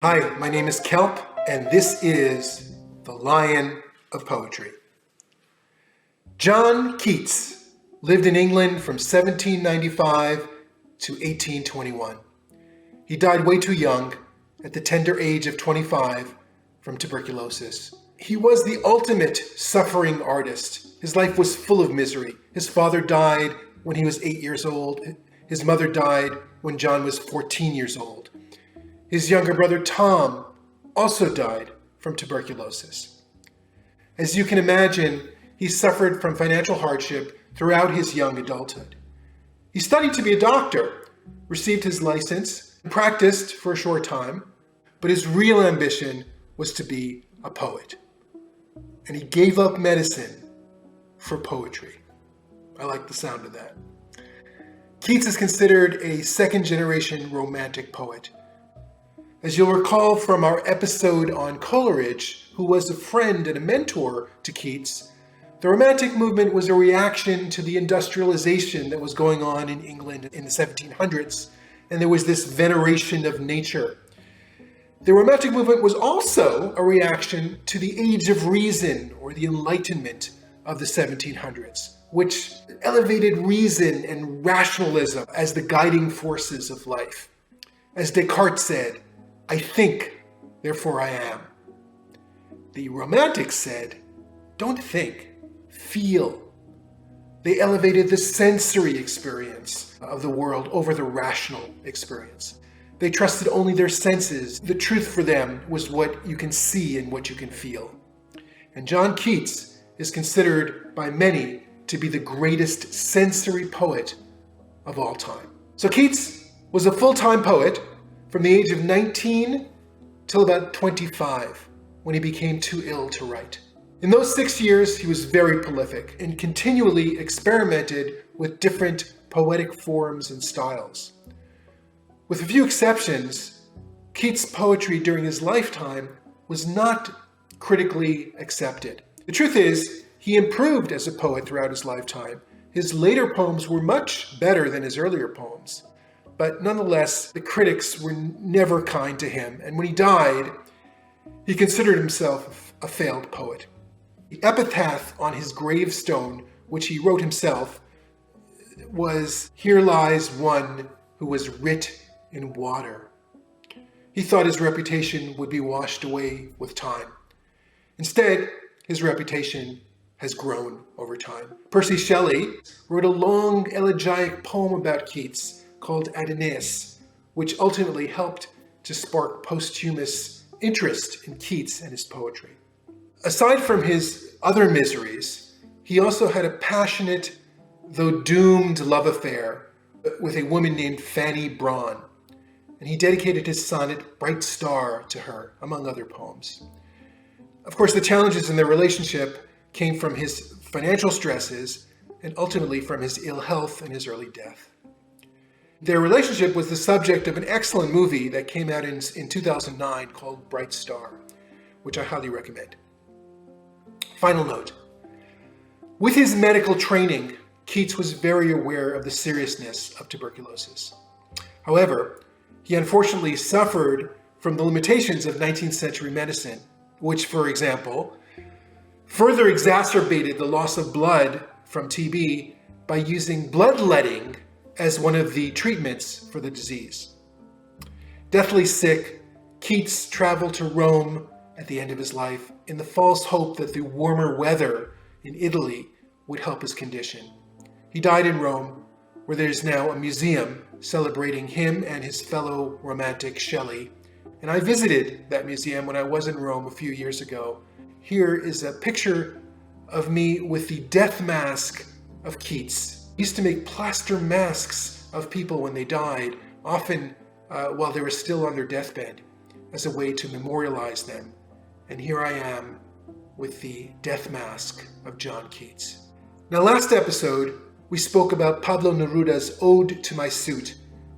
Hi, my name is Kelp, and this is The Lion of Poetry. John Keats lived in England from 1795 to 1821. He died way too young, at the tender age of 25, from tuberculosis. He was the ultimate suffering artist. His life was full of misery. His father died when he was 8 years old. His mother died when John was 14 years old. His younger brother Tom also died from tuberculosis. As you can imagine, he suffered from financial hardship throughout his young adulthood. He studied to be a doctor, received his license, and practiced for a short time, but his real ambition was to be a poet. And he gave up medicine for poetry. I like the sound of that. Keats is considered a second-generation romantic poet. As you'll recall from our episode on Coleridge, who was a friend and a mentor to Keats, the Romantic movement was a reaction to the industrialization that was going on in England in the 1700s, and there was this veneration of nature. The Romantic movement was also a reaction to the Age of Reason, or the Enlightenment of the 1700s, which elevated reason and rationalism as the guiding forces of life. As Descartes said, "I think, therefore I am." The Romantics said, "Don't think, feel." They elevated the sensory experience of the world over the rational experience. They trusted only their senses. The truth for them was what you can see and what you can feel. And John Keats is considered by many to be the greatest sensory poet of all time. So Keats was a full-time poet from the age of 19 till about 25, when he became too ill to write. In those 6 years, he was very prolific and continually experimented with different poetic forms and styles. With a few exceptions, Keats' poetry during his lifetime was not critically accepted. The truth is, he improved as a poet throughout his lifetime. His later poems were much better than his earlier poems. But nonetheless, the critics were never kind to him, and when he died, he considered himself a failed poet. The epitaph on his gravestone, which he wrote himself, was, "Here lies one who was writ in water." He thought his reputation would be washed away with time. Instead, his reputation has grown over time. Percy Shelley wrote a long elegiac poem about Keats called Adonais, which ultimately helped to spark posthumous interest in Keats and his poetry. Aside from his other miseries, he also had a passionate, though doomed love affair with a woman named Fanny Braun, and he dedicated his sonnet Bright Star to her, among other poems. Of course, the challenges in their relationship came from his financial stresses and ultimately from his ill health and his early death. Their relationship was the subject of an excellent movie that came out in 2009 called Bright Star, which I highly recommend. Final note. With his medical training, Keats was very aware of the seriousness of tuberculosis. However, he unfortunately suffered from the limitations of 19th century medicine, which, for example, further exacerbated the loss of blood from TB by using bloodletting as one of the treatments for the disease. Deathly sick, Keats traveled to Rome at the end of his life in the false hope that the warmer weather in Italy would help his condition. He died in Rome, where there is now a museum celebrating him and his fellow romantic Shelley. And I visited that museum when I was in Rome a few years ago. Here is a picture of me with the death mask of Keats. He used to make plaster masks of people when they died, often while they were still on their deathbed, as a way to memorialize them. And here I am with the death mask of John Keats. Now, last episode, we spoke about Pablo Neruda's Ode to My Suit.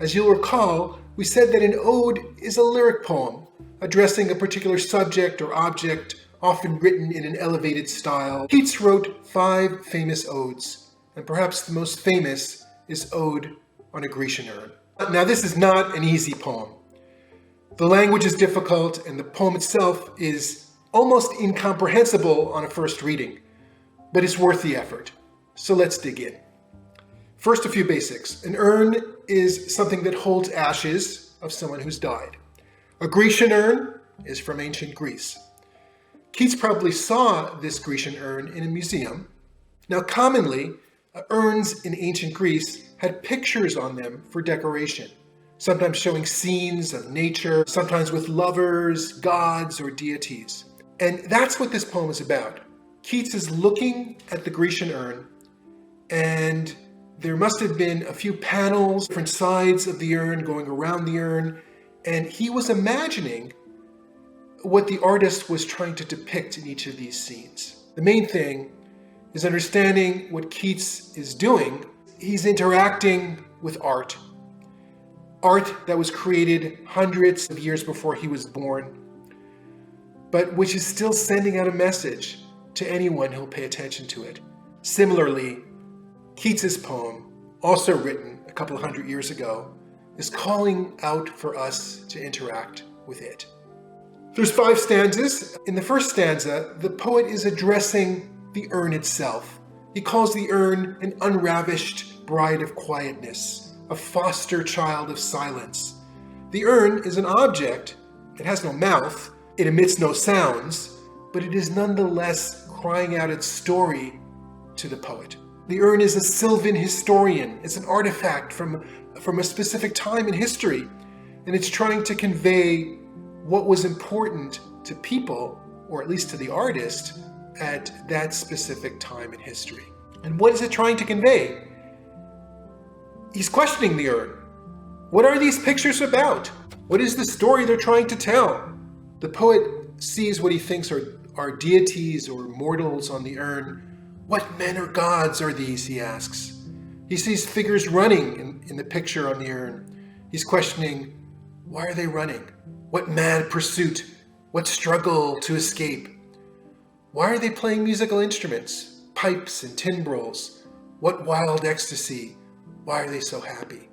As you'll recall, we said that an ode is a lyric poem addressing a particular subject or object, often written in an elevated style. Keats wrote 5 famous odes, and perhaps the most famous is Ode on a Grecian Urn. Now, this is not an easy poem. The language is difficult, and the poem itself is almost incomprehensible on a first reading, but it's worth the effort. So let's dig in. First, a few basics. An urn is something that holds ashes of someone who's died. A Grecian urn is from ancient Greece. Keats probably saw this Grecian urn in a museum. Now, commonly, urns in ancient Greece had pictures on them for decoration, sometimes showing scenes of nature, sometimes with lovers, gods, or deities. And that's what this poem is about. Keats is looking at the Grecian urn, and there must have been a few panels, different sides of the urn going around the urn, and he was imagining what the artist was trying to depict in each of these scenes. The main thing is understanding what Keats is doing. He's interacting with art. Art that was created hundreds of years before he was born, but which is still sending out a message to anyone who'll pay attention to it. Similarly, Keats's poem, also written a couple of hundred years ago, is calling out for us to interact with it. There's 5 stanzas. In the first stanza, the poet is addressing the urn itself. He calls the urn an unravished bride of quietness, a foster child of silence. The urn is an object. It has no mouth. It emits no sounds, but it is nonetheless crying out its story to the poet. The urn is a Sylvan historian. It's an artifact from a specific time in history, and it's trying to convey what was important to people, or at least to the artist, at that specific time in history. And what is it trying to convey? He's questioning the urn. What are these pictures about? What is the story they're trying to tell? The poet sees what he thinks are deities or mortals on the urn. What men or gods are these, he asks. He sees figures running in the picture on the urn. He's questioning, why are they running? What mad pursuit? What struggle to escape? Why are they playing musical instruments, pipes and timbrels? What wild ecstasy? Why are they so happy?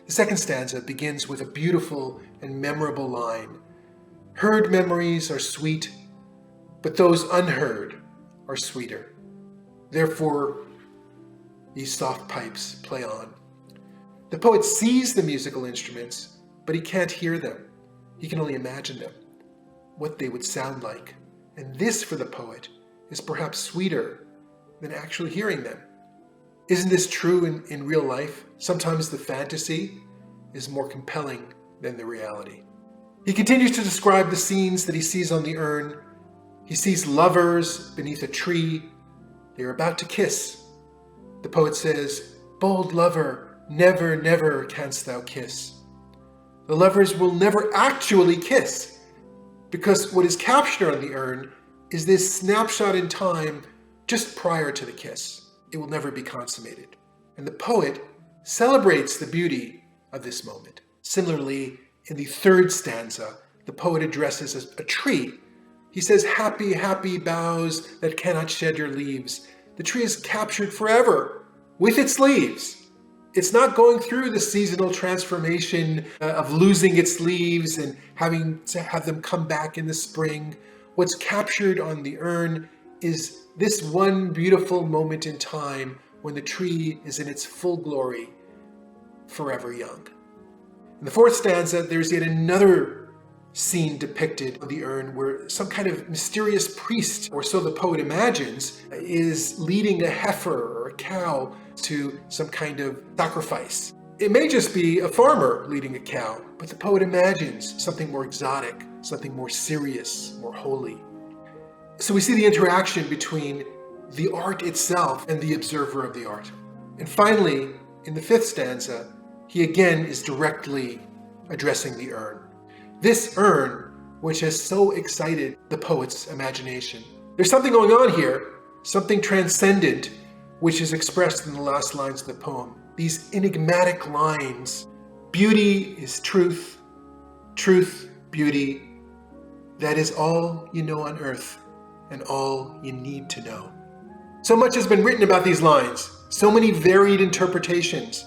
The second stanza begins with a beautiful and memorable line. Heard memories are sweet, but those unheard are sweeter. Therefore, these soft pipes play on. The poet sees the musical instruments, but he can't hear them. He can only imagine them, what they would sound like. And this, for the poet, is perhaps sweeter than actually hearing them. Isn't this true in real life? Sometimes the fantasy is more compelling than the reality. He continues to describe the scenes that he sees on the urn. He sees lovers beneath a tree. They are about to kiss. The poet says, bold lover, never, never canst thou kiss. The lovers will never actually kiss, because what is captured on the urn is this snapshot in time just prior to the kiss. It will never be consummated. And the poet celebrates the beauty of this moment. Similarly, in the third stanza, the poet addresses a tree. He says, happy, happy boughs that cannot shed your leaves. The tree is captured forever with its leaves. It's not going through the seasonal transformation of losing its leaves and having to have them come back in the spring. What's captured on the urn is this one beautiful moment in time when the tree is in its full glory, forever young. In the fourth stanza, there's yet another scene depicted on the urn where some kind of mysterious priest, or so the poet imagines, is leading a heifer or a cow to some kind of sacrifice. It may just be a farmer leading a cow, but the poet imagines something more exotic, something more serious, more holy. So we see the interaction between the art itself and the observer of the art. And finally, in the fifth stanza, he again is directly addressing the urn. This urn, which has so excited the poet's imagination. There's something going on here, something transcendent, which is expressed in the last lines of the poem. These enigmatic lines. Beauty is truth, truth, beauty. That is all you know on earth and all you need to know. So much has been written about these lines, so many varied interpretations.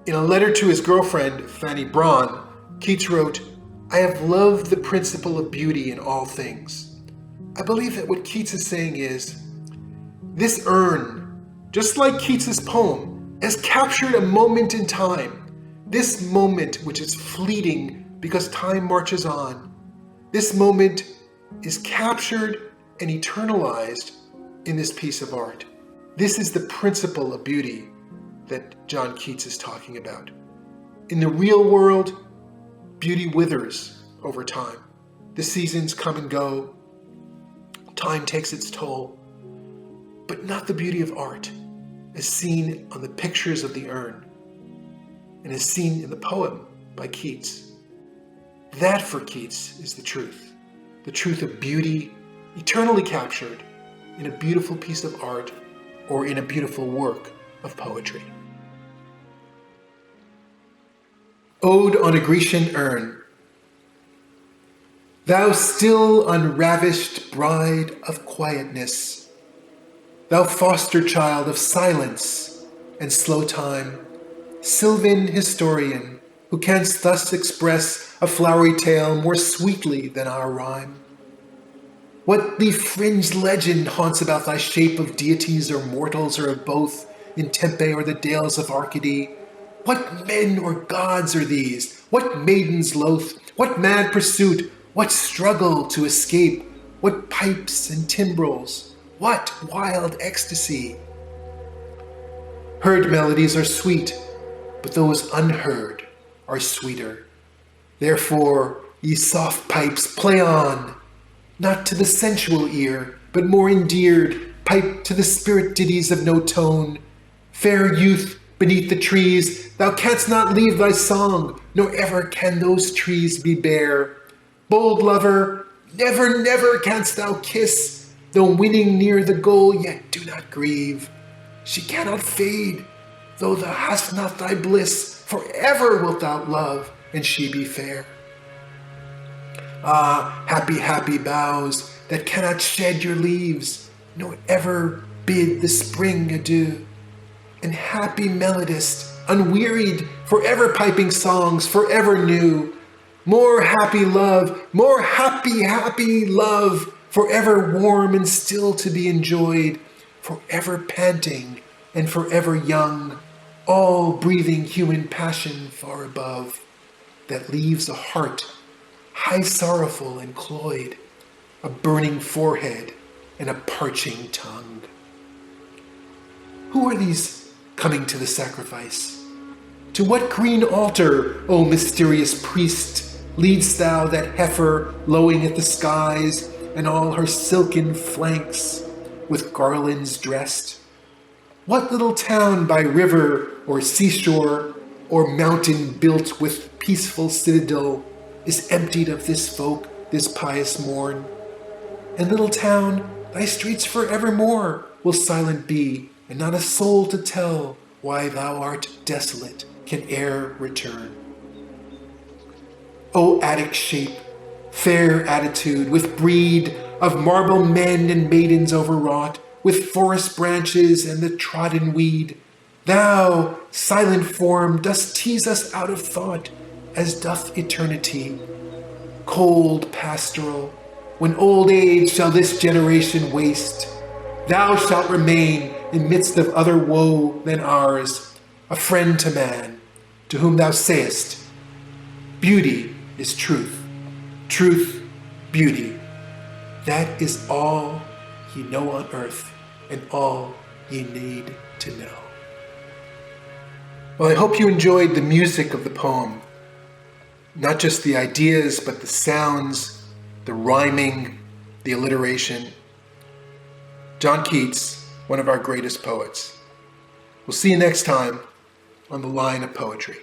In a letter to his girlfriend, Fanny Braun, Keats wrote, I have loved the principle of beauty in all things. I believe that what Keats is saying is, this urn, just like Keats's poem, has captured a moment in time. This moment which is fleeting because time marches on. This moment is captured and eternalized in this piece of art. This is the principle of beauty that John Keats is talking about. In the real world, beauty withers over time. The seasons come and go. Time takes its toll. But not the beauty of art, as seen on the pictures of the urn, and as seen in the poem by Keats. That, for Keats, is the truth of beauty eternally captured in a beautiful piece of art or in a beautiful work of poetry. Ode on a Grecian Urn. Thou still unravished bride of quietness, thou foster child of silence and slow time, sylvan historian, who canst thus express a flowery tale more sweetly than our rhyme. What the fringed legend haunts about thy shape of deities or mortals or of both, in Tempe or the dales of Arcady? What men or gods are these? What maidens loath? What mad pursuit? What struggle to escape? What pipes and timbrels? What wild ecstasy? Heard melodies are sweet, but those unheard are sweeter. Therefore, ye soft pipes, play on, not to the sensual ear, but more endeared, pipe to the spirit ditties of no tone. Fair youth, beneath the trees, thou canst not leave thy song, nor ever can those trees be bare. Bold lover, never, never canst thou kiss, though winning near the goal, yet do not grieve. She cannot fade, though thou hast not thy bliss, forever wilt thou love, and she be fair. Ah, happy, happy boughs that cannot shed your leaves, nor ever bid the spring adieu. And happy melodist, unwearied, forever piping songs, forever new. More happy love, more happy, happy love, forever warm and still to be enjoyed, forever panting and forever young, all breathing human passion far above, that leaves a heart high sorrowful and cloyed, a burning forehead and a parching tongue. Who are these coming to the sacrifice? To what green altar, O mysterious priest, leadst thou that heifer lowing at the skies, and all her silken flanks with garlands dressed? What little town by river or seashore or mountain built with peaceful citadel is emptied of this folk this pious morn? And little town, thy streets forevermore will silent be, and not a soul to tell why thou art desolate can e'er return. O Attic shape, fair attitude, with breed of marble men and maidens overwrought, with forest branches and the trodden weed, thou, silent form, dost tease us out of thought, as doth eternity. Cold pastoral, when old age shall this generation waste, thou shalt remain in midst of other woe than ours, a friend to man, to whom thou sayest, beauty is truth, truth, beauty. That is all ye know on earth, and all ye need to know. Well, I hope you enjoyed the music of the poem. Not just the ideas, but the sounds, the rhyming, the alliteration. John Keats, one of our greatest poets. We'll see you next time on The Line of Poetry.